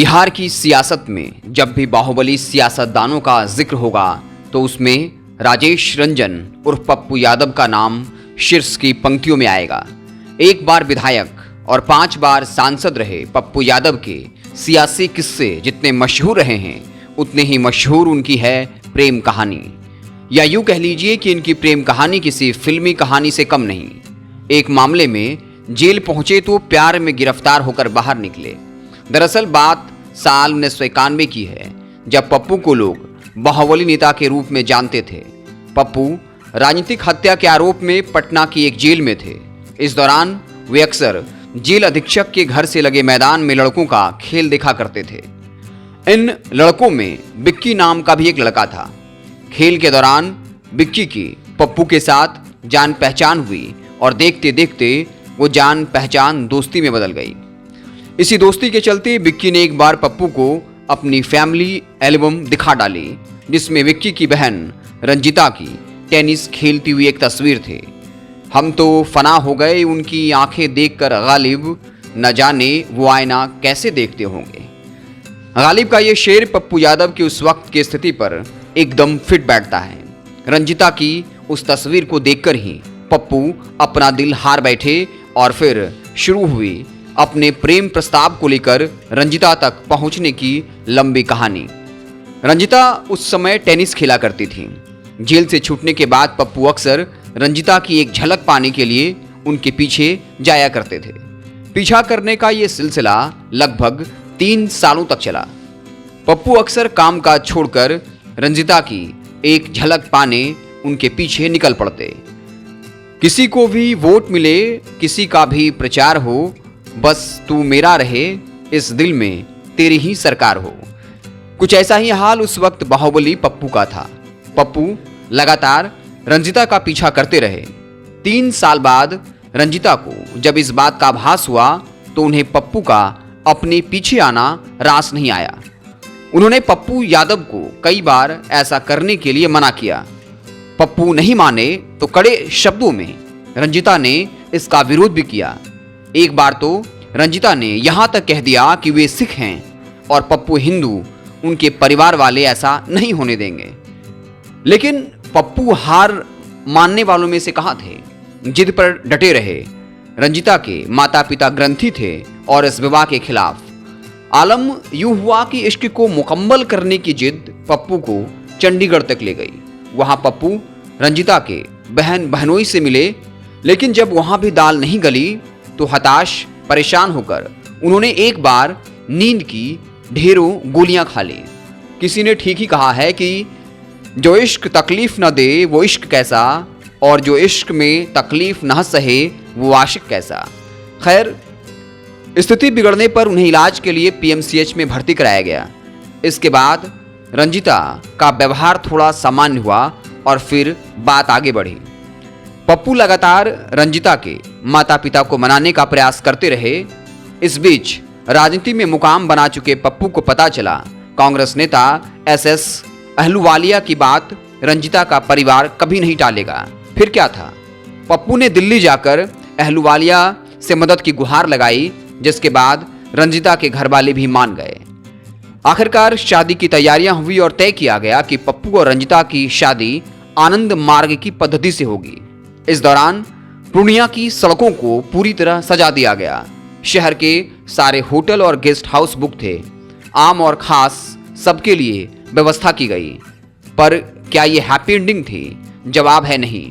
बिहार की सियासत में जब भी बाहुबली सियासतदानों का जिक्र होगा तो उसमें राजेश रंजन उर्फ पप्पू यादव का नाम शीर्ष की पंक्तियों में आएगा। एक बार विधायक और 5 बार सांसद रहे पप्पू यादव के सियासी किस्से जितने मशहूर रहे हैं उतने ही मशहूर उनकी है प्रेम कहानी, या यूं कह लीजिए कि इनकी प्रेम कहानी किसी फिल्मी कहानी से कम नहीं। एक मामले में जेल पहुंचे तो प्यार में गिरफ्तार होकर बाहर निकले। दरअसल बात साल 1991 की है, जब पप्पू को लोग बाहुबली नेता के रूप में जानते थे। पप्पू राजनीतिक हत्या के आरोप में पटना की एक जेल में थे। इस दौरान वे अक्सर जेल अधीक्षक के घर से लगे मैदान में लड़कों का खेल देखा करते थे। इन लड़कों में बिक्की नाम का भी एक लड़का था। खेल के दौरान बिक्की की पप्पू के साथ जान पहचान हुई और देखते देखते वो जान पहचान दोस्ती में बदल गई। इसी दोस्ती के चलते बिक्की ने एक बार पप्पू को अपनी फैमिली एल्बम दिखा डाली, जिसमें विक्की की बहन रंजिता की टेनिस खेलती हुई एक तस्वीर थी। हम तो फना हो गए उनकी आंखें देखकर गालिब, न जाने वो आईना कैसे देखते होंगे। गालिब का ये शेर पप्पू यादव की उस वक्त की स्थिति पर एकदम फिट बैठता है। रंजिता की उस तस्वीर को देखकर ही पप्पू अपना दिल हार बैठे और फिर शुरू हुई अपने प्रेम प्रस्ताव को लेकर रंजिता तक पहुंचने की लंबी कहानी। रंजिता उस समय टेनिस खेला करती थी। जेल से छूटने के बाद पप्पू अक्सर रंजिता की एक झलक पाने के लिए उनके पीछे जाया करते थे। पीछा करने का ये सिलसिला लगभग 3 सालों तक चला। पप्पू अक्सर काम काज छोड़कर रंजिता की एक झलक पाने उनके पीछे निकल पड़ते। किसी को भी वोट मिले, किसी का भी प्रचार हो, बस तू मेरा रहे, इस दिल में तेरी ही सरकार हो। कुछ ऐसा ही हाल उस वक्त बाहुबली पप्पू का था। पप्पू लगातार रंजिता का पीछा करते रहे। 3 साल बाद रंजिता को जब इस बात का आभास हुआ तो उन्हें पप्पू का अपने पीछे आना रास नहीं आया। उन्होंने पप्पू यादव को कई बार ऐसा करने के लिए मना किया। पप्पू नहीं माने तो कड़े शब्दों में रंजिता ने इसका विरोध भी किया। एक बार तो रंजिता ने यहां तक कह दिया कि वे सिख हैं और पप्पू हिंदू, उनके परिवार वाले ऐसा नहीं होने देंगे। लेकिन पप्पू हार मानने वालों में से कहां थे, जिद पर डटे रहे। रंजिता के माता पिता ग्रंथी थे और इस विवाह के खिलाफ। आलम यूं हुआ कि इश्क को मुकम्मल करने की जिद पप्पू को चंडीगढ़ तक ले गई। वहां पप्पू रंजिता के बहन बहनोई से मिले, लेकिन जब वहां भी दाल नहीं गली तो हताश परेशान होकर उन्होंने एक बार नींद की ढेरों गोलियां खा ली। किसी ने ठीक ही कहा है कि जो इश्क तकलीफ न दे वो इश्क कैसा, और जो इश्क में तकलीफ न सहे वो आशिक कैसा। खैर, स्थिति बिगड़ने पर उन्हें इलाज के लिए पीएमसीएच में भर्ती कराया गया। इसके बाद रंजिता का व्यवहार थोड़ा सामान्य हुआ और फिर बात आगे बढ़ी। पप्पू लगातार रंजिता के माता पिता को मनाने का प्रयास करते रहे। इस बीच राजनीति में मुकाम बना चुके पप्पू को पता चला कांग्रेस नेता एसएस अहलूवालिया की बात रंजिता का परिवार कभी नहीं टालेगा। फिर क्या था, पप्पू ने दिल्ली जाकर अहलूवालिया से मदद की गुहार लगाई, जिसके बाद रंजिता के घरवाले भी मान गए। आखिरकार शादी की तैयारियां हुई और तय किया गया कि पप्पू और रंजिता की शादी आनंद मार्ग की पद्धति से होगी। इस दौरान पूर्णिया की सड़कों को पूरी तरह सजा दिया गया। शहर के सारे होटल और गेस्ट हाउस बुक थे। आम और खास सबके लिए व्यवस्था की गई। पर क्या ये हैप्पी एंडिंग थी? जवाब है नहीं।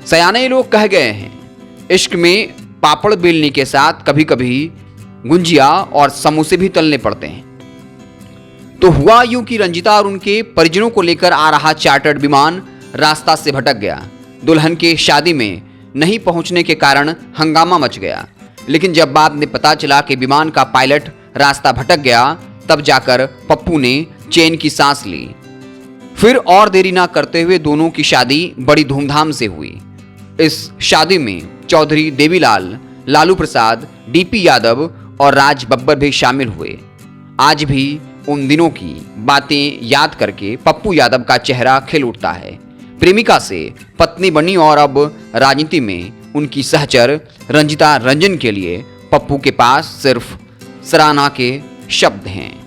सयाने लोग कह गए हैं, इश्क में पापड़ बेलने के साथ कभी कभी गुंजिया और समोसे भी तलने पड़ते हैं। तो हुआ यूं कि रंजिता और उनके परिजनों को लेकर आ रहा चार्टर्ड विमान रास्ता से भटक गया। दुल्हन के शादी में नहीं पहुंचने के कारण हंगामा मच गया। लेकिन जब बाद में पता चला कि विमान का पायलट रास्ता भटक गया, तब जाकर पप्पू ने चैन की सांस ली। फिर और देरी ना करते हुए दोनों की शादी बड़ी धूमधाम से हुई। इस शादी में चौधरी देवीलाल, लालू प्रसाद, डीपी यादव और राज बब्बर भी शामिल हुए। आज भी उन दिनों की बातें याद करके पप्पू यादव का चेहरा खिल उठता है। प्रेमिका से पत्नी बनी और अब राजनीति में उनकी सहचर रंजिता रंजन के लिए पप्पू के पास सिर्फ सराहना के शब्द हैं।